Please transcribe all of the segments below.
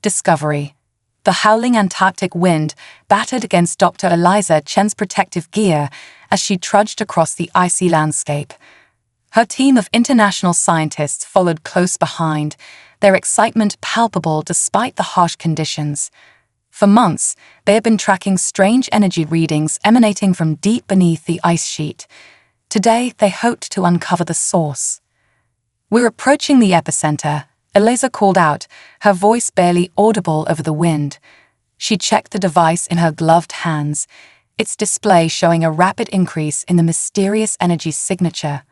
Discovery. The howling Antarctic wind battered against Dr. Eliza Chen's protective gear as she trudged across the icy landscape. Her team of international scientists followed close behind, their excitement palpable despite the harsh conditions. For months, they had been tracking strange energy readings emanating from deep beneath the ice sheet. Today, they hoped to uncover the source. "We're approaching the epicenter," Eliza called out, her voice barely audible over the wind. She checked the device in her gloved hands, its display showing a rapid increase in the mysterious energy signature.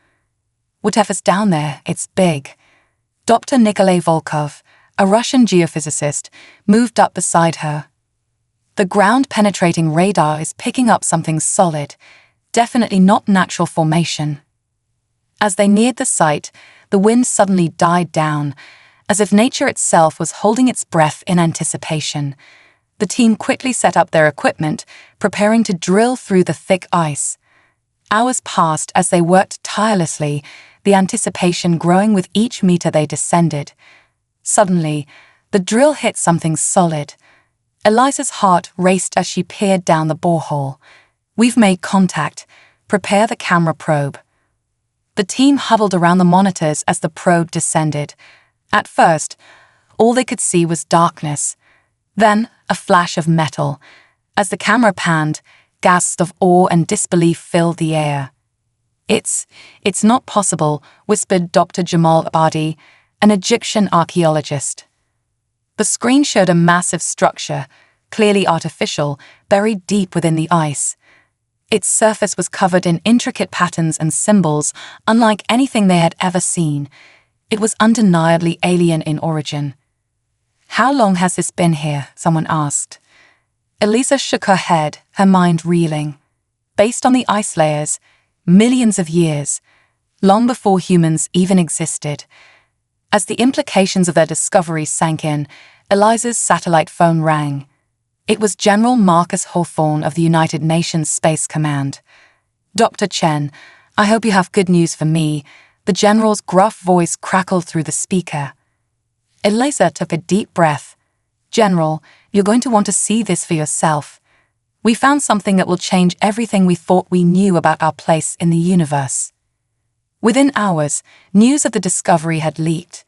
"Whatever's down there, it's big." Dr. Nikolay Volkov, a Russian geophysicist, moved up beside her. "The ground-penetrating radar is picking up something solid, definitely not natural formation." As they neared the site, the wind suddenly died down, as if nature itself was holding its breath in anticipation. The team quickly set up their equipment, preparing to drill through the thick ice. Hours passed as they worked tirelessly, the anticipation growing with each meter they descended. Suddenly, the drill hit something solid. Eliza's heart raced as she peered down the borehole. "We've made contact. Prepare the camera probe." The team huddled around the monitors as the probe descended. At first, all they could see was darkness. Then, a flash of metal. As the camera panned, gasps of awe and disbelief filled the air. It's not possible," whispered Dr. Jamal Abadi, an Egyptian archaeologist. The screen showed a massive structure, clearly artificial, buried deep within the ice. Its surface was covered in intricate patterns and symbols, unlike anything they had ever seen. It was undeniably alien in origin. "How long has this been here?" someone asked. Eliza shook her head, her mind reeling. Based on the ice layers, millions of years, long before humans even existed. As the implications of their discovery sank in, Eliza's satellite phone rang. It was General Marcus Hawthorne of the United Nations Space Command. "Dr. Chen, I hope you have good news for me." The general's gruff voice crackled through the speaker. Eliza took a deep breath. "General, you're going to want to see this for yourself. We found something that will change everything we thought we knew about our place in the universe." Within hours, news of the discovery had leaked.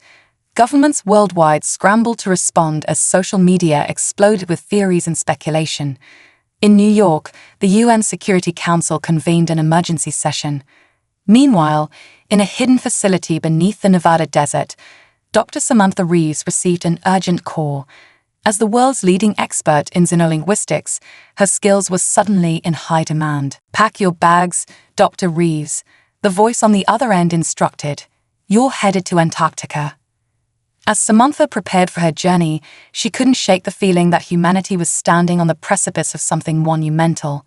Governments worldwide scrambled to respond as social media exploded with theories and speculation. In New York, the UN Security Council convened an emergency session. Meanwhile, in a hidden facility beneath the Nevada desert, Dr. Samantha Reeves received an urgent call. As the world's leading expert in xenolinguistics, her skills were suddenly in high demand. "Pack your bags, Dr. Reeves," the voice on the other end instructed. "You're headed to Antarctica." As Samantha prepared for her journey, she couldn't shake the feeling that humanity was standing on the precipice of something monumental.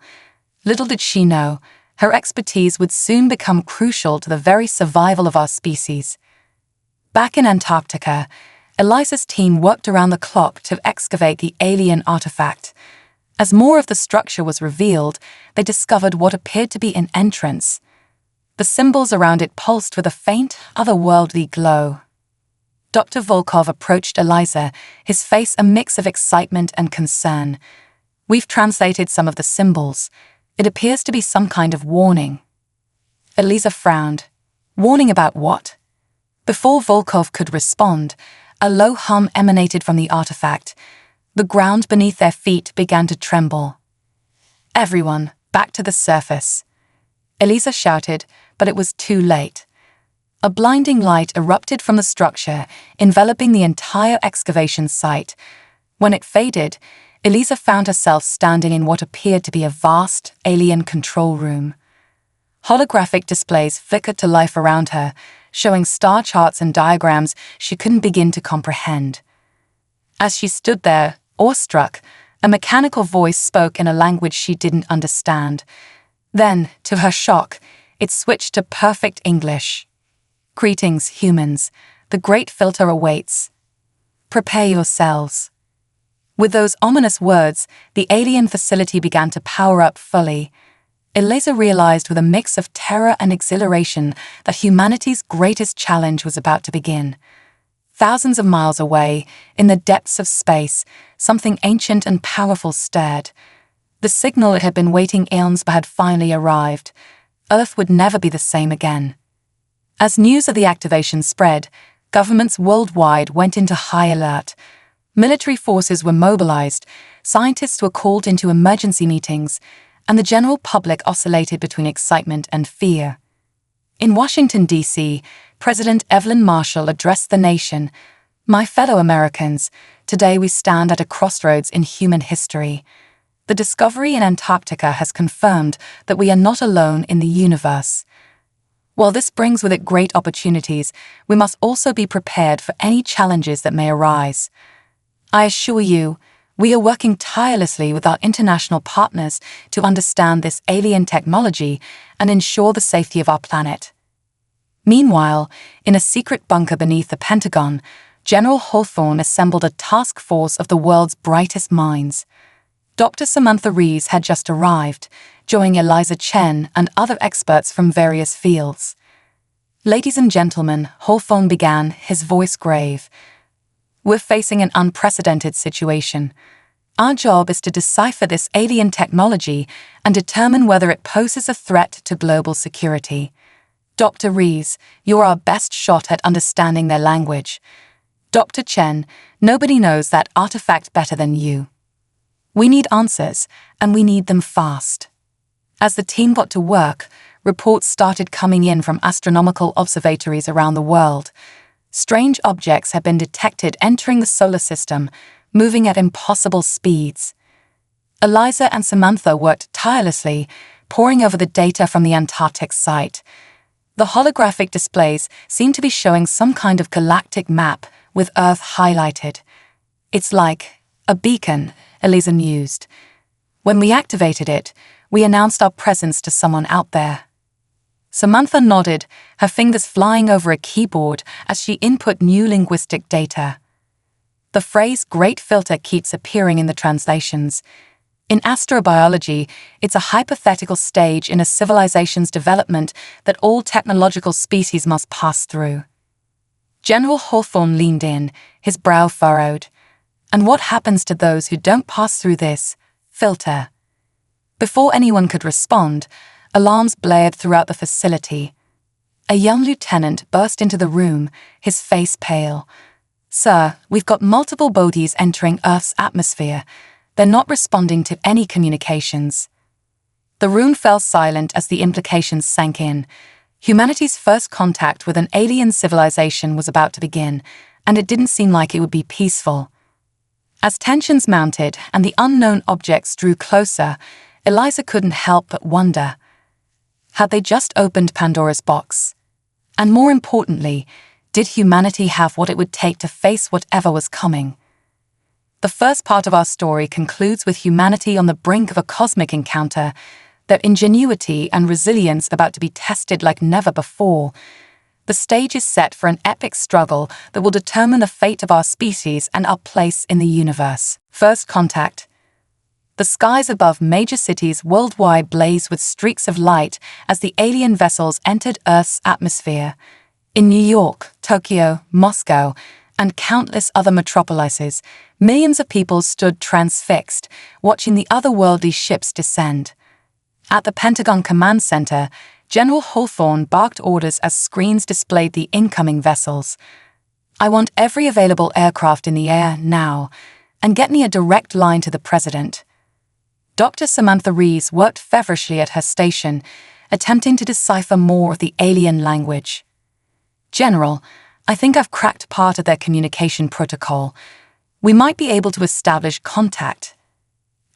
Little did she know, her expertise would soon become crucial to the very survival of our species. Back in Antarctica, Eliza's team worked around the clock to excavate the alien artifact. As more of the structure was revealed, they discovered what appeared to be an entrance. The symbols around it pulsed with a faint, otherworldly glow. Dr. Volkov approached Eliza, his face a mix of excitement and concern. "We've translated some of the symbols. It appears to be some kind of warning." Eliza frowned. "Warning about what?" Before Volkov could respond, a low hum emanated from the artifact. The ground beneath their feet began to tremble. "Everyone, back to the surface." Eliza shouted, but it was too late. A blinding light erupted from the structure, enveloping the entire excavation site. When it faded, Eliza found herself standing in what appeared to be a vast, alien control room. Holographic displays flickered to life around her, showing star charts and diagrams she couldn't begin to comprehend. As she stood there, awestruck, a mechanical voice spoke in a language she didn't understand. Then, to her shock, it switched to perfect English. "Greetings, humans. The great filter awaits. Prepare yourselves." With those ominous words, the alien facility began to power up fully. Eliza realized with a mix of terror and exhilaration that humanity's greatest challenge was about to begin. Thousands of miles away, in the depths of space, something ancient and powerful stared. The signal it had been waiting eons for had finally arrived. Earth would never be the same again. As news of the activation spread, governments worldwide went into high alert. Military forces were mobilized, scientists were called into emergency meetings, and the general public oscillated between excitement and fear. In Washington, D.C., President Evelyn Marshall addressed the nation. "My fellow Americans, today we stand at a crossroads in human history. The discovery in Antarctica has confirmed that we are not alone in the universe. While this brings with it great opportunities, we must also be prepared for any challenges that may arise. I assure you, we are working tirelessly with our international partners to understand this alien technology and ensure the safety of our planet." Meanwhile, in a secret bunker beneath the Pentagon, General Hawthorne assembled a task force of the world's brightest minds. Dr. Samantha Rees had just arrived, joining Eliza Chen and other experts from various fields. "Ladies and gentlemen," Hawthorne began, his voice grave, "we're facing an unprecedented situation. Our job is to decipher this alien technology and determine whether it poses a threat to global security. Dr. Rees, you're our best shot at understanding their language. Dr. Chen, nobody knows that artifact better than you. We need answers, and we need them fast." As the team got to work, reports started coming in from astronomical observatories around the world. Strange objects had been detected entering the solar system, moving at impossible speeds. Eliza and Samantha worked tirelessly, poring over the data from the Antarctic site. The holographic displays seemed to be showing some kind of galactic map with Earth highlighted. "It's like a beacon," Eliza mused. "When we activated it, we announced our presence to someone out there." Samantha nodded, her fingers flying over a keyboard as she input new linguistic data. The phrase "great filter" keeps appearing in the translations. In astrobiology, it's a hypothetical stage in a civilization's development that all technological species must pass through. General Hawthorne leaned in, his brow furrowed. "And what happens to those who don't pass through this filter?" Before anyone could respond, alarms blared throughout the facility. A young lieutenant burst into the room, his face pale. "Sir, we've got multiple bodies entering Earth's atmosphere. They're not responding to any communications." The room fell silent as the implications sank in. Humanity's first contact with an alien civilization was about to begin, and it didn't seem like it would be peaceful. As tensions mounted and the unknown objects drew closer, Eliza couldn't help but wonder. Had they just opened Pandora's box? And more importantly, did humanity have what it would take to face whatever was coming? The first part of our story concludes with humanity on the brink of a cosmic encounter, their ingenuity and resilience about to be tested like never before. The stage is set for an epic struggle that will determine the fate of our species and our place in the universe. First contact. The skies above major cities worldwide blaze with streaks of light as the alien vessels entered Earth's atmosphere. In New York, Tokyo, Moscow, and countless other metropolises, millions of people stood transfixed, watching the otherworldly ships descend. At the Pentagon Command Center, General Hawthorne barked orders as screens displayed the incoming vessels. "I want every available aircraft in the air now, and get me a direct line to the President." Dr. Samantha Rees worked feverishly at her station, attempting to decipher more of the alien language. "General, I think I've cracked part of their communication protocol. We might be able to establish contact."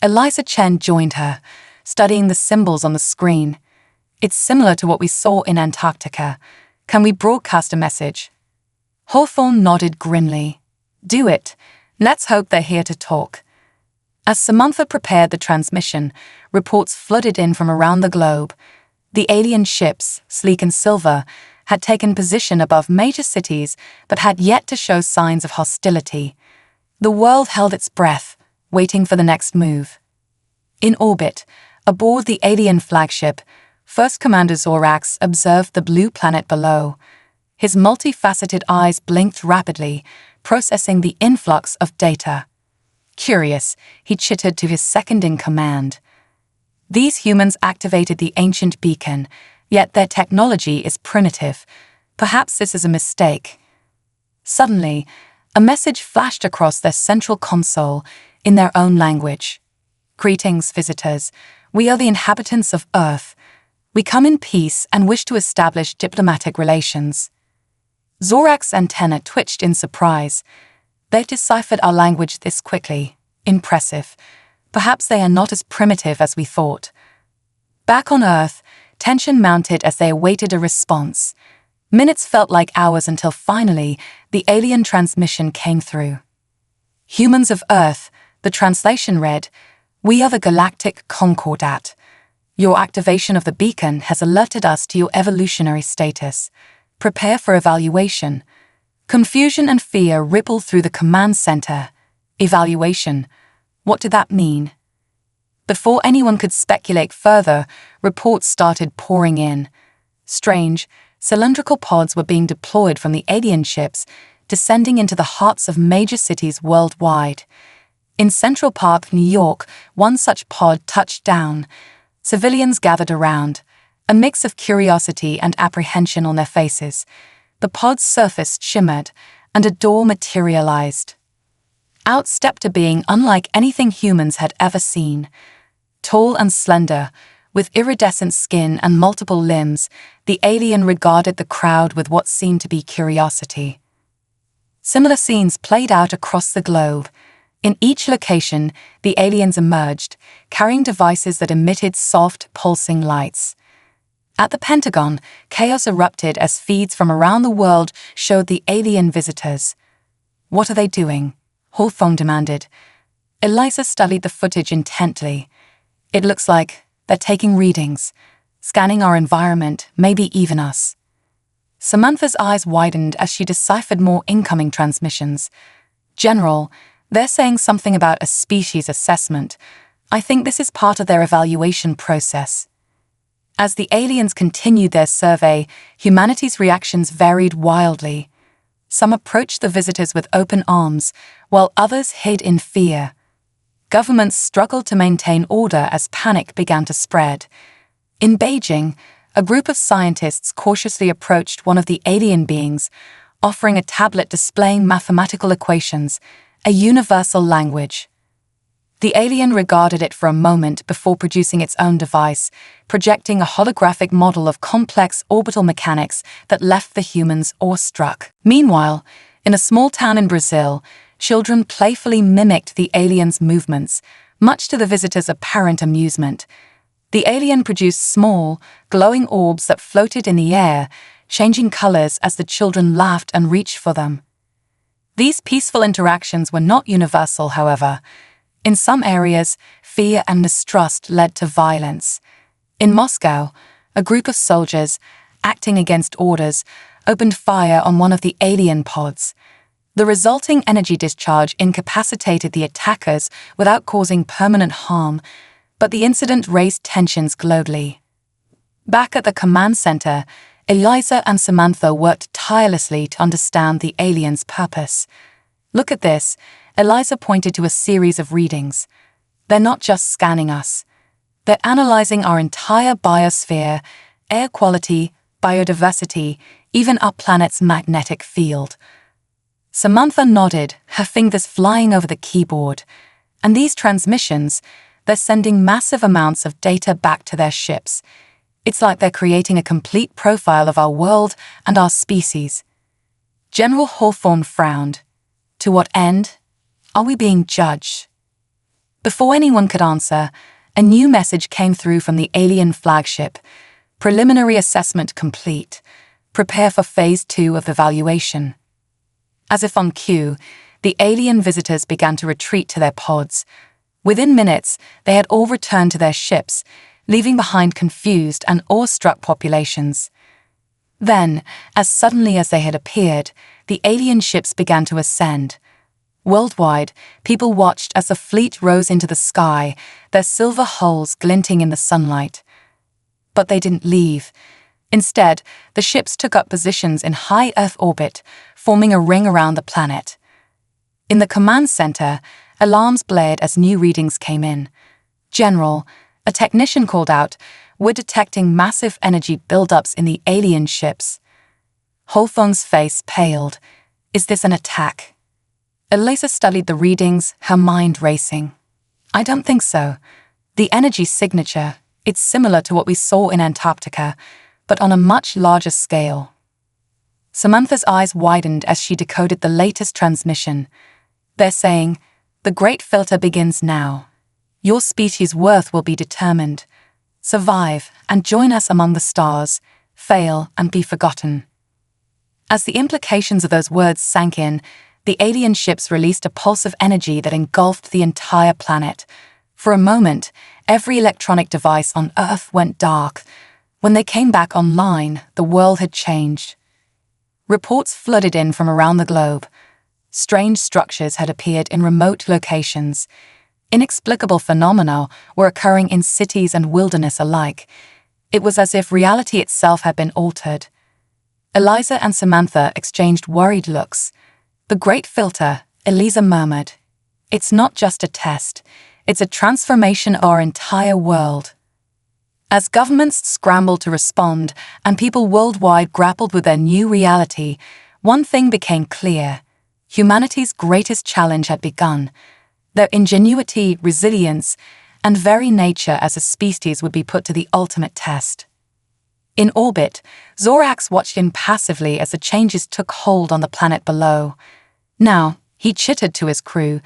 Eliza Chen joined her, studying the symbols on the screen. "It's similar to what we saw in Antarctica. Can we broadcast a message?" Hawthorne nodded grimly. "Do it. Let's hope they're here to talk." As Samantha prepared the transmission, reports flooded in from around the globe. The alien ships, sleek and silver, had taken position above major cities but had yet to show signs of hostility. The world held its breath, waiting for the next move. In orbit, aboard the alien flagship, First Commander Zorax observed the blue planet below. His multifaceted eyes blinked rapidly, processing the influx of data. Curious, he chittered to his second-in-command. These humans activated the ancient beacon, yet their technology is primitive. Perhaps this is a mistake. Suddenly, a message flashed across their central console in their own language. "Greetings, visitors. We are the inhabitants of Earth. We come in peace and wish to establish diplomatic relations." Zorak's antenna twitched in surprise. They've deciphered our language this quickly. Impressive. Perhaps they are not as primitive as we thought. Back on Earth, tension mounted as they awaited a response. Minutes felt like hours until finally, the alien transmission came through. "Humans of Earth," the translation read, "We are the Galactic Concordat. Your activation of the beacon has alerted us to your evolutionary status. Prepare for evaluation." Confusion and fear rippled through the command center. Evaluation. What did that mean? Before anyone could speculate further, reports started pouring in. Strange, cylindrical pods were being deployed from the alien ships, descending into the hearts of major cities worldwide. In Central Park, New York, one such pod touched down. Civilians gathered around, a mix of curiosity and apprehension on their faces. The pod's surface shimmered, and a door materialized. Out stepped a being unlike anything humans had ever seen. Tall and slender, with iridescent skin and multiple limbs, the alien regarded the crowd with what seemed to be curiosity. Similar scenes played out across the globe. In each location, the aliens emerged, carrying devices that emitted soft, pulsing lights. At the Pentagon, chaos erupted as feeds from around the world showed the alien visitors. "What are they doing?" Hawthorne demanded. Eliza studied the footage intently. "It looks like they're taking readings, scanning our environment, maybe even us." Samantha's eyes widened as she deciphered more incoming transmissions. "General, they're saying something about a species assessment. I think this is part of their evaluation process." As the aliens continued their survey, humanity's reactions varied wildly. Some approached the visitors with open arms, while others hid in fear. Governments struggled to maintain order as panic began to spread. In Beijing, a group of scientists cautiously approached one of the alien beings, offering a tablet displaying mathematical equations, a universal language. The alien regarded it for a moment before producing its own device, projecting a holographic model of complex orbital mechanics that left the humans awestruck. Meanwhile, in a small town in Brazil, children playfully mimicked the alien's movements, much to the visitors' apparent amusement. The alien produced small, glowing orbs that floated in the air, changing colors as the children laughed and reached for them. These peaceful interactions were not universal, however. In some areas, fear and mistrust led to violence. In Moscow, a group of soldiers, acting against orders, opened fire on one of the alien pods. The resulting energy discharge incapacitated the attackers without causing permanent harm, but the incident raised tensions globally. Back at the command center, Eliza and Samantha worked tirelessly to understand the aliens' purpose. "Look at this," Eliza pointed to a series of readings. "They're not just scanning us. They're analyzing our entire biosphere, air quality, biodiversity, even our planet's magnetic field." Samantha nodded, her fingers flying over the keyboard. "And these transmissions, they're sending massive amounts of data back to their ships. It's like they're creating a complete profile of our world and our species." General Hawthorne frowned. "To what end? Are we being judged?" Before anyone could answer, a new message came through from the alien flagship. "Preliminary assessment complete. Prepare for Phase 2 of evaluation." As if on cue, the alien visitors began to retreat to their pods. Within minutes, they had all returned to their ships, leaving behind confused and awestruck populations. Then, as suddenly as they had appeared, the alien ships began to ascend. Worldwide, people watched as the fleet rose into the sky, their silver hulls glinting in the sunlight. But they didn't leave. Instead, the ships took up positions in high Earth orbit, forming a ring around the planet. In the command center, alarms blared as new readings came in. "General," a technician called out, "we're detecting massive energy buildups in the alien ships." Holfong's face paled. "Is this an attack?" Eliza studied the readings, her mind racing. "I don't think so. The energy signature, it's similar to what we saw in Antarctica, but on a much larger scale." Samantha's eyes widened as she decoded the latest transmission. "They're saying, 'The Great Filter begins now. Your species' worth will be determined. Survive and join us among the stars. Fail and be forgotten.'" As the implications of those words sank in, the alien ships released a pulse of energy that engulfed the entire planet. For a moment, every electronic device on Earth went dark. When they came back online, the world had changed. Reports flooded in from around the globe. Strange structures had appeared in remote locations. Inexplicable phenomena were occurring in cities and wilderness alike. It was as if reality itself had been altered. Eliza and Samantha exchanged worried looks. "The Great Filter," Eliza murmured. "It's not just a test. It's a transformation of our entire world." As governments scrambled to respond and people worldwide grappled with their new reality, one thing became clear. Humanity's greatest challenge had begun. Their ingenuity, resilience, and very nature as a species would be put to the ultimate test. In orbit, Zorax watched impassively as the changes took hold on the planet below. Now, he chittered to his crew,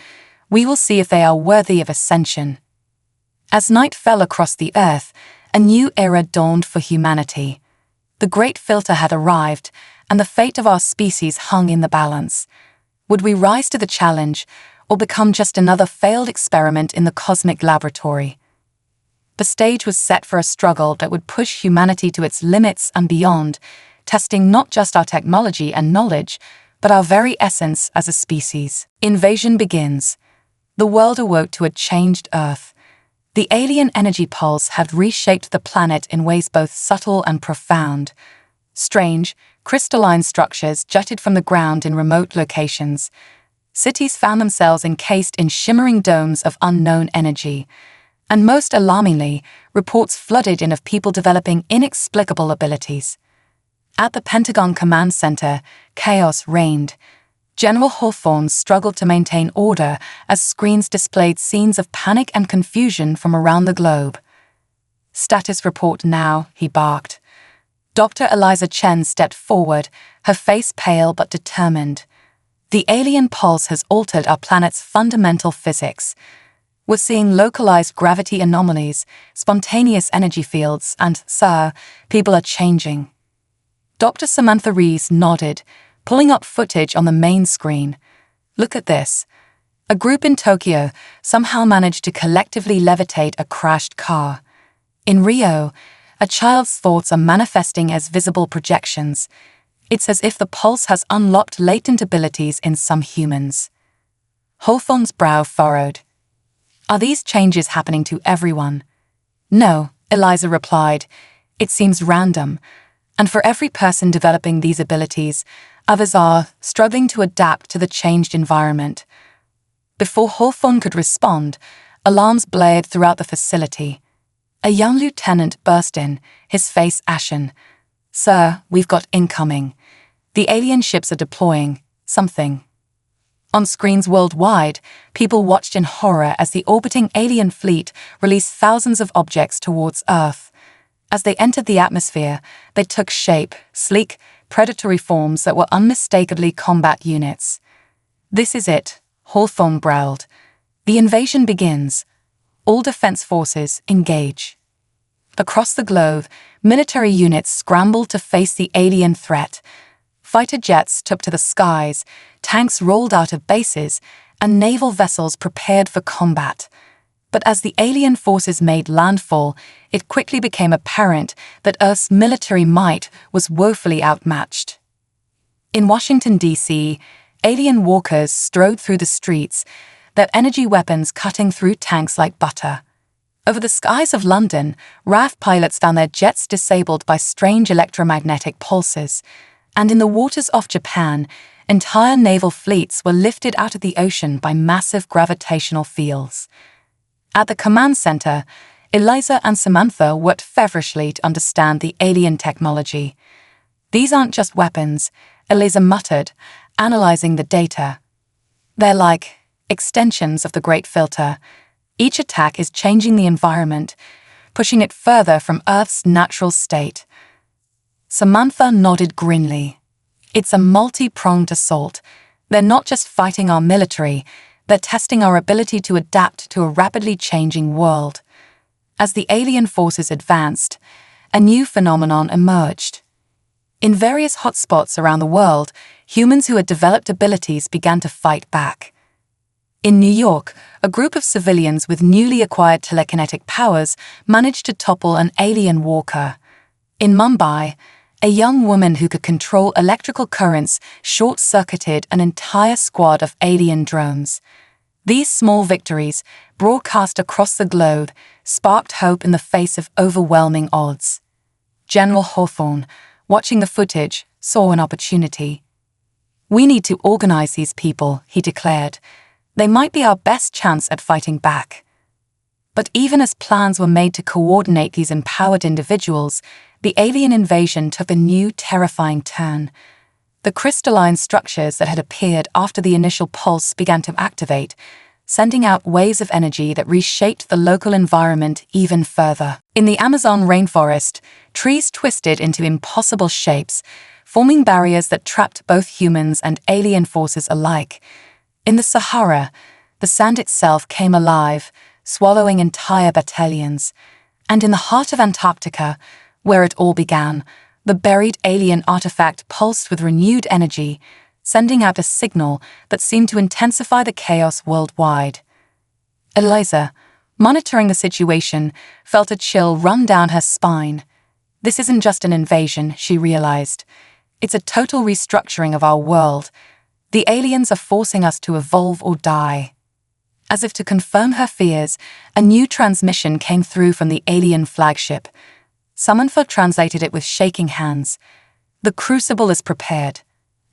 "We will see if they are worthy of ascension." As night fell across the Earth, a new era dawned for humanity. The Great Filter had arrived, and the fate of our species hung in the balance. Would we rise to the challenge, or become just another failed experiment in the cosmic laboratory? The stage was set for a struggle that would push humanity to its limits and beyond, testing not just our technology and knowledge, but our very essence as a species. Invasion begins. The world awoke to a changed Earth. The alien energy pulse had reshaped the planet in ways both subtle and profound. Strange, crystalline structures jutted from the ground in remote locations. Cities found themselves encased in shimmering domes of unknown energy. And most alarmingly, reports flooded in of people developing inexplicable abilities. At the Pentagon Command Center, chaos reigned. General Hawthorne struggled to maintain order as screens displayed scenes of panic and confusion from around the globe. "Status report now," he barked. Dr. Eliza Chen stepped forward, her face pale but determined. "The alien pulse has altered our planet's fundamental physics. We're seeing localized gravity anomalies, spontaneous energy fields, and, sir, people are changing." Dr. Samantha Rees nodded, pulling up footage on the main screen. "Look at this. A group in Tokyo somehow managed to collectively levitate a crashed car. In Rio, a child's thoughts are manifesting as visible projections. It's as if the pulse has unlocked latent abilities in some humans." Hawthorne's brow furrowed. "Are these changes happening to everyone?" "No," Eliza replied. "It seems random. And for every person developing these abilities, others are struggling to adapt to the changed environment." Before Hawthorne could respond, alarms blared throughout the facility. A young lieutenant burst in, his face ashen. "Sir, we've got incoming. The alien ships are deploying something." On screens worldwide, people watched in horror as the orbiting alien fleet released thousands of objects towards Earth. As they entered the atmosphere, they took shape, sleek, predatory forms that were unmistakably combat units. "This is it," Hawthorne growled. "The invasion begins. All defense forces engage." Across the globe, military units scrambled to face the alien threat. Fighter jets took to the skies, tanks rolled out of bases, and naval vessels prepared for combat. But as the alien forces made landfall, it quickly became apparent that Earth's military might was woefully outmatched. In Washington, D.C., alien walkers strode through the streets, their energy weapons cutting through tanks like butter. Over the skies of London, RAF pilots found their jets disabled by strange electromagnetic pulses, and in the waters off Japan, entire naval fleets were lifted out of the ocean by massive gravitational fields. At the command center, Eliza and Samantha worked feverishly to understand the alien technology. "These aren't just weapons," Eliza muttered, analyzing the data. "They're like extensions of the Great Filter. Each attack is changing the environment, pushing it further from Earth's natural state." Samantha nodded grimly. "It's a multi-pronged assault. They're not just fighting our military, they're testing our ability to adapt to a rapidly changing world." As the alien forces advanced, a new phenomenon emerged. In various hotspots around the world, humans who had developed abilities began to fight back. In New York, a group of civilians with newly acquired telekinetic powers managed to topple an alien walker. In Mumbai, a young woman who could control electrical currents short-circuited an entire squad of alien drones. These small victories, broadcast across the globe, sparked hope in the face of overwhelming odds. General Hawthorne, watching the footage, saw an opportunity. "We need to organize these people," he declared. "They might be our best chance at fighting back." But even as plans were made to coordinate these empowered individuals, the alien invasion took a new, terrifying turn. The crystalline structures that had appeared after the initial pulse began to activate, sending out waves of energy that reshaped the local environment even further. In the Amazon rainforest, trees twisted into impossible shapes, forming barriers that trapped both humans and alien forces alike. In the Sahara, the sand itself came alive, swallowing entire battalions. And in the heart of Antarctica, where it all began, the buried alien artifact pulsed with renewed energy, sending out a signal that seemed to intensify the chaos worldwide. Eliza, monitoring the situation, felt a chill run down her spine. This isn't just an invasion, she realized. It's a total restructuring of our world. The aliens are forcing us to evolve or die. As if to confirm her fears, a new transmission came through from the alien flagship. Samantha translated it with shaking hands. "The crucible is prepared.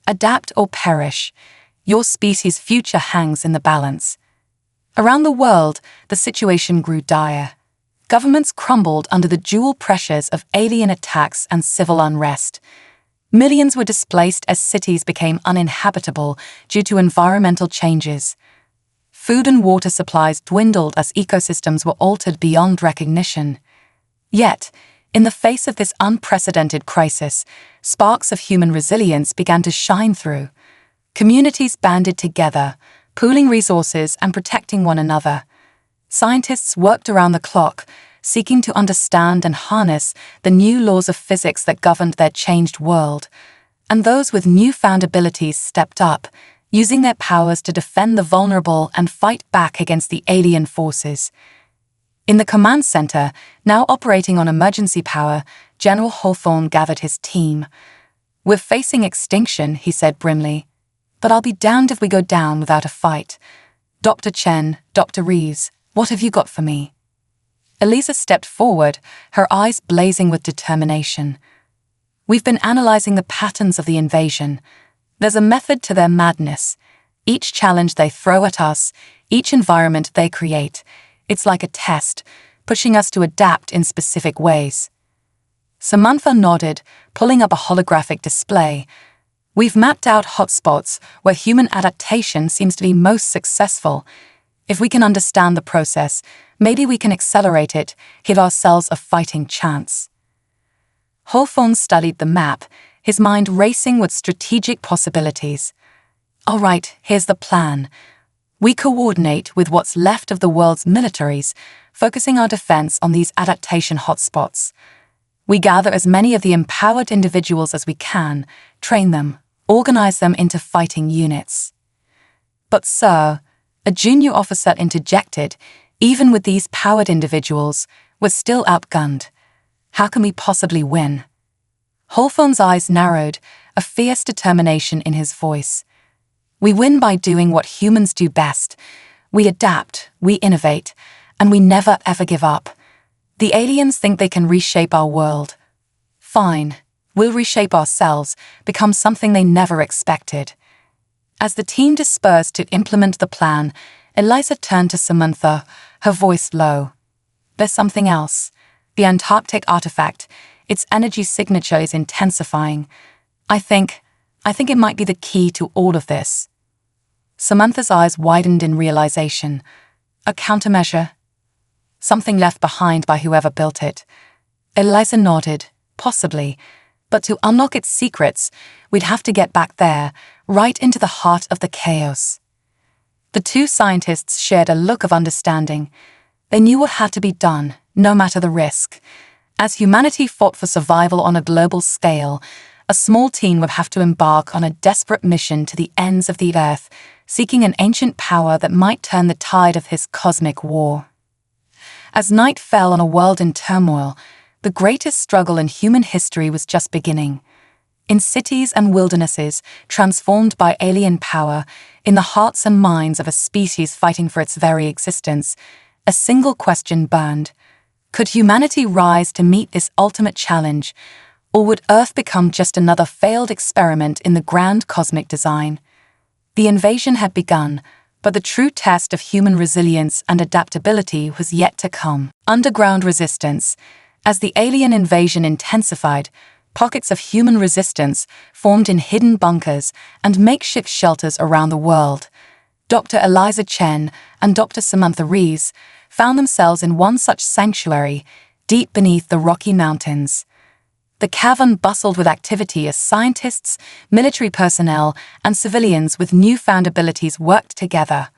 Adapt or perish. Your species' future hangs in the balance." Around the world, the situation grew dire. Governments crumbled under the dual pressures of alien attacks and civil unrest. Millions were displaced as cities became uninhabitable due to environmental changes. Food and water supplies dwindled as ecosystems were altered beyond recognition. Yet, in the face of this unprecedented crisis, sparks of human resilience began to shine through. Communities banded together, pooling resources and protecting one another. Scientists worked around the clock, seeking to understand and harness the new laws of physics that governed their changed world. And those with newfound abilities stepped up, using their powers to defend the vulnerable and fight back against the alien forces. In the command center, now operating on emergency power, General Hawthorne gathered his team. "We're facing extinction," he said grimly. "But I'll be damned if we go down without a fight. Dr. Chen, Dr. Reeves, what have you got for me?" Eliza stepped forward, her eyes blazing with determination. "We've been analyzing the patterns of the invasion. There's a method to their madness. Each challenge they throw at us, each environment they create, it's like a test, pushing us to adapt in specific ways." Samantha nodded, pulling up a holographic display. "We've mapped out hotspots where human adaptation seems to be most successful. If we can understand the process, maybe we can accelerate it, give ourselves a fighting chance." Hawthorne studied the map, his mind racing with strategic possibilities. "All right, here's the plan. We coordinate with what's left of the world's militaries, focusing our defense on these adaptation hotspots. We gather as many of the empowered individuals as we can, train them, organize them into fighting units." "But sir," a junior officer interjected, "even with these powered individuals, we're still outgunned. How can we possibly win?" Hawthorne's eyes narrowed, a fierce determination in his voice. "We win by doing what humans do best. We adapt, we innovate, and we never ever give up. The aliens think they can reshape our world. Fine, we'll reshape ourselves, become something they never expected. As the team dispersed to implement the plan, Eliza turned to Samantha, her voice low. There's something else. The Antarctic artifact, its energy signature is intensifying. I think it might be the key to all of this. Samantha's eyes widened in realization. A countermeasure? Something left behind by whoever built it. Eliza nodded. Possibly. But to unlock its secrets, we'd have to get back there, right into the heart of the chaos. The two scientists shared a look of understanding. They knew what had to be done, no matter the risk. As humanity fought for survival on a global scale, a small team would have to embark on a desperate mission to the ends of the Earth, seeking an ancient power that might turn the tide of this cosmic war. As night fell on a world in turmoil, the greatest struggle in human history was just beginning. In cities and wildernesses, transformed by alien power, in the hearts and minds of a species fighting for its very existence, a single question burned. Could humanity rise to meet this ultimate challenge, or would Earth become just another failed experiment in the grand cosmic design? The invasion had begun, but the true test of human resilience and adaptability was yet to come. Underground resistance. As the alien invasion intensified, pockets of human resistance formed in hidden bunkers and makeshift shelters around the world. Dr. Eliza Chen and Dr. Samantha Rees found themselves in one such sanctuary, deep beneath the Rocky Mountains. The cavern bustled with activity as scientists, military personnel, and civilians with newfound abilities worked together.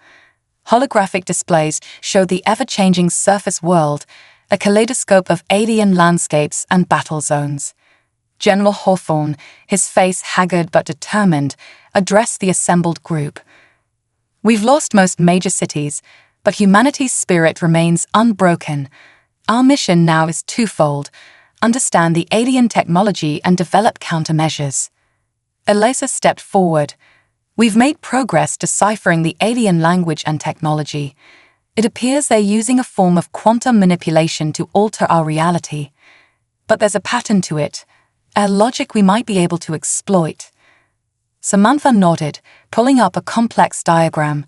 Holographic displays showed the ever-changing surface world, a kaleidoscope of alien landscapes and battle zones. General Hawthorne, his face haggard but determined, addressed the assembled group. We've lost most major cities, but humanity's spirit remains unbroken. Our mission now is twofold: understand the alien technology and develop countermeasures. Eliza stepped forward. We've made progress deciphering the alien language and technology. It appears they're using a form of quantum manipulation to alter our reality. But there's a pattern to it, a logic we might be able to exploit. Samantha nodded, pulling up a complex diagram.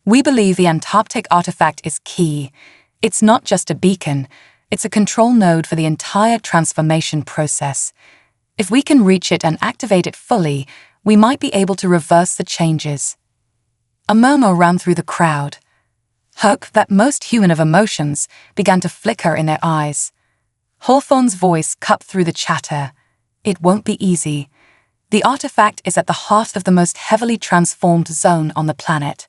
We believe the Antarctic artifact is key. It's not just a beacon, it's a control node for the entire transformation process. If we can reach it and activate it fully, we might be able to reverse the changes. A murmur ran through the crowd. Hope, that most human of emotions, began to flicker in their eyes. Hawthorne's voice cut through the chatter. It won't be easy. The artifact is at the heart of the most heavily transformed zone on the planet.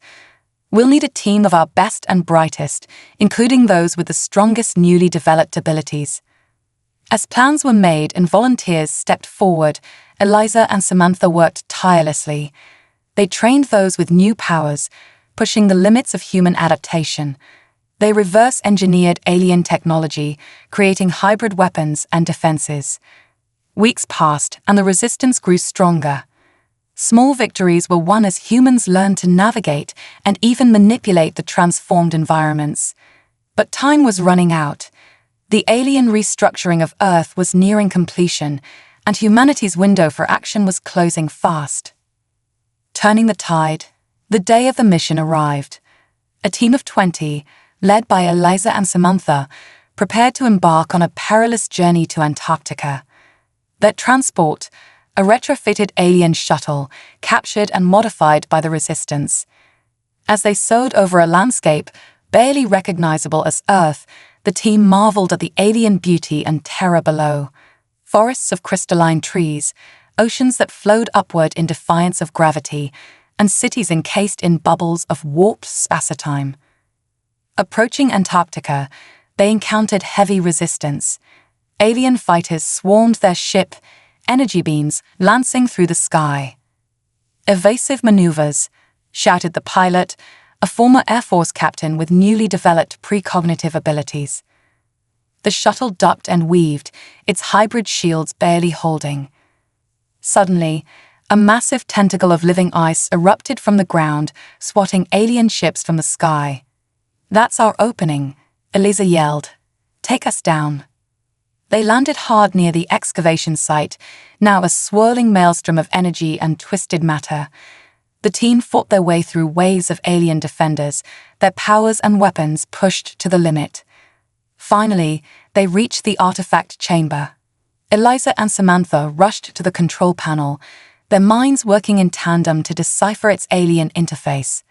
We'll need a team of our best and brightest, including those with the strongest newly developed abilities. As plans were made and volunteers stepped forward, Eliza and Samantha worked tirelessly. They trained those with new powers, pushing the limits of human adaptation. They reverse-engineered alien technology, creating hybrid weapons and defenses. Weeks passed, and the resistance grew stronger. Small victories were won as humans learned to navigate and even manipulate the transformed environments. But time was running out. The alien restructuring of Earth was nearing completion, and humanity's window for action was closing fast. Turning the tide, the day of the mission arrived. A team of 20, led by Eliza and Samantha, prepared to embark on a perilous journey to Antarctica. Their transport, a retrofitted alien shuttle, captured and modified by the Resistance. As they soared over a landscape barely recognizable as Earth, the team marveled at the alien beauty and terror below. Forests of crystalline trees, oceans that flowed upward in defiance of gravity, and cities encased in bubbles of warped space-time. Approaching Antarctica, they encountered heavy resistance. Alien fighters swarmed their ship, energy beams lancing through the sky. "Evasive maneuvers," shouted the pilot, a former Air Force captain with newly developed precognitive abilities. The shuttle ducked and weaved, its hybrid shields barely holding. Suddenly, a massive tentacle of living ice erupted from the ground, swatting alien ships from the sky. "That's our opening," Eliza yelled. "Take us down." They landed hard near the excavation site, now a swirling maelstrom of energy and twisted matter. The team fought their way through waves of alien defenders, their powers and weapons pushed to the limit. Finally, they reached the artifact chamber. Eliza and Samantha rushed to the control panel, their minds working in tandem to decipher its alien interface.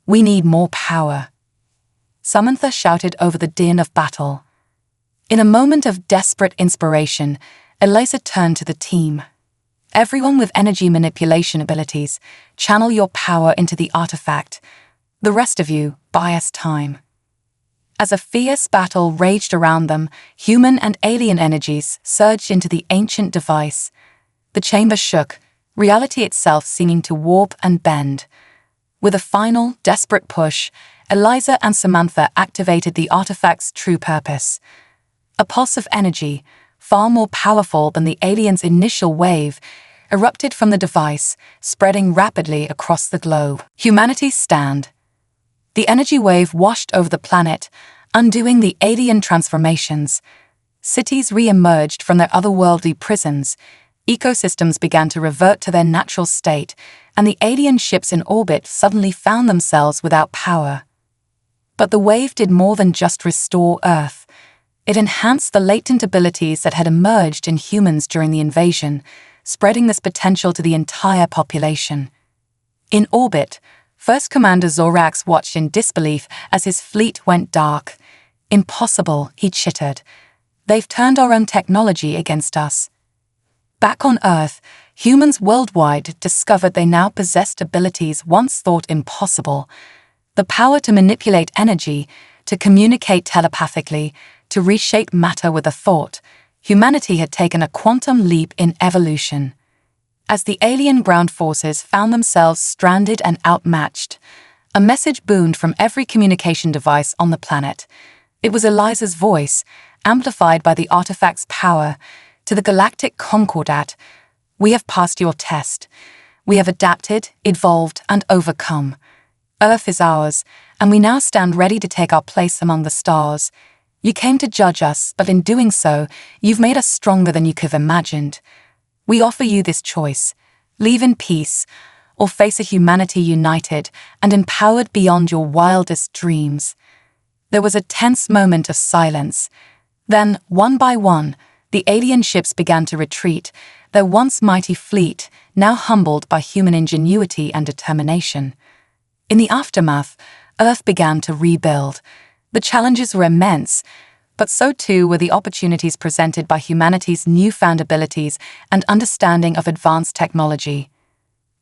"We need more power," Samantha shouted over the din of battle. In a moment of desperate inspiration, Eliza turned to the team. "Everyone with energy manipulation abilities, channel your power into the artifact. The rest of you, buy us time." As a fierce battle raged around them, human and alien energies surged into the ancient device. The chamber shook, reality itself seeming to warp and bend. With a final, desperate push, Eliza and Samantha activated the artifact's true purpose. A pulse of energy, far more powerful than the alien's initial wave, erupted from the device, spreading rapidly across the globe. Humanity's stand. The energy wave washed over the planet, undoing the alien transformations. Cities re-emerged from their otherworldly prisons, ecosystems began to revert to their natural state, and the alien ships in orbit suddenly found themselves without power. But the wave did more than just restore Earth. It enhanced the latent abilities that had emerged in humans during the invasion, spreading this potential to the entire population. In orbit, First Commander Zorax watched in disbelief as his fleet went dark. "Impossible," he chittered. "They've turned our own technology against us." Back on Earth, humans worldwide discovered they now possessed abilities once thought impossible. The power to manipulate energy, to communicate telepathically, to reshape matter with a thought. Humanity had taken a quantum leap in evolution. As the alien ground forces found themselves stranded and outmatched, a message boomed from every communication device on the planet. It was Eliza's voice, amplified by the artifact's power, to the galactic concordat. "We have passed your test. We have adapted, evolved, and overcome. Earth is ours, and we now stand ready to take our place among the stars. You came to judge us, but in doing so, you've made us stronger than you could have imagined. We offer you this choice: leave in peace, or face a humanity united and empowered beyond your wildest dreams." There was a tense moment of silence. Then, one by one, the alien ships began to retreat, their once mighty fleet now humbled by human ingenuity and determination. In the aftermath, Earth began to rebuild. The challenges were immense, but so too were the opportunities presented by humanity's newfound abilities and understanding of advanced technology.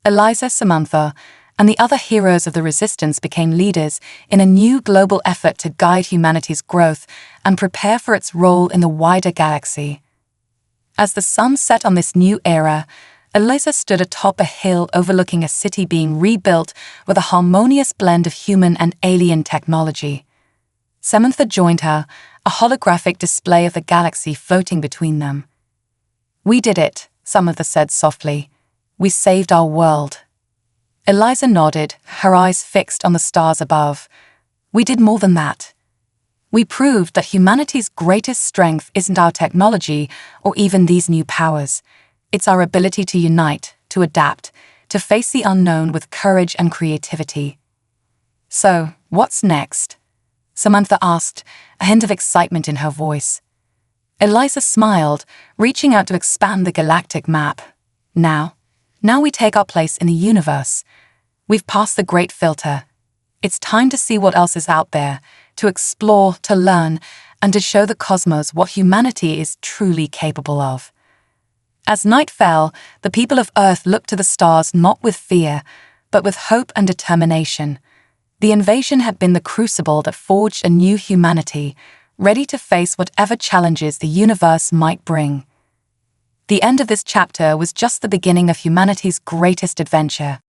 Eliza, Samantha, and the other heroes of the Resistance became leaders in a new global effort to guide humanity's growth and prepare for its role in the wider galaxy. As the sun set on this new era, Eliza stood atop a hill overlooking a city being rebuilt with a harmonious blend of human and alien technology. Samantha joined her, a holographic display of the galaxy floating between them. "We did it," Samantha said softly. "We saved our world." Eliza nodded, her eyes fixed on the stars above. "We did more than that. We proved that humanity's greatest strength isn't our technology or even these new powers. It's our ability to unite, to adapt, to face the unknown with courage and creativity." "So, what's next?" Samantha asked, a hint of excitement in her voice. Eliza smiled, reaching out to expand the galactic map. Now we take our place in the universe. We've passed the great filter. It's time to see what else is out there, to explore, to learn, and to show the cosmos what humanity is truly capable of." As night fell, the people of Earth looked to the stars not with fear, but with hope and determination. The invasion had been the crucible that forged a new humanity, ready to face whatever challenges the universe might bring. The end of this chapter was just the beginning of humanity's greatest adventure.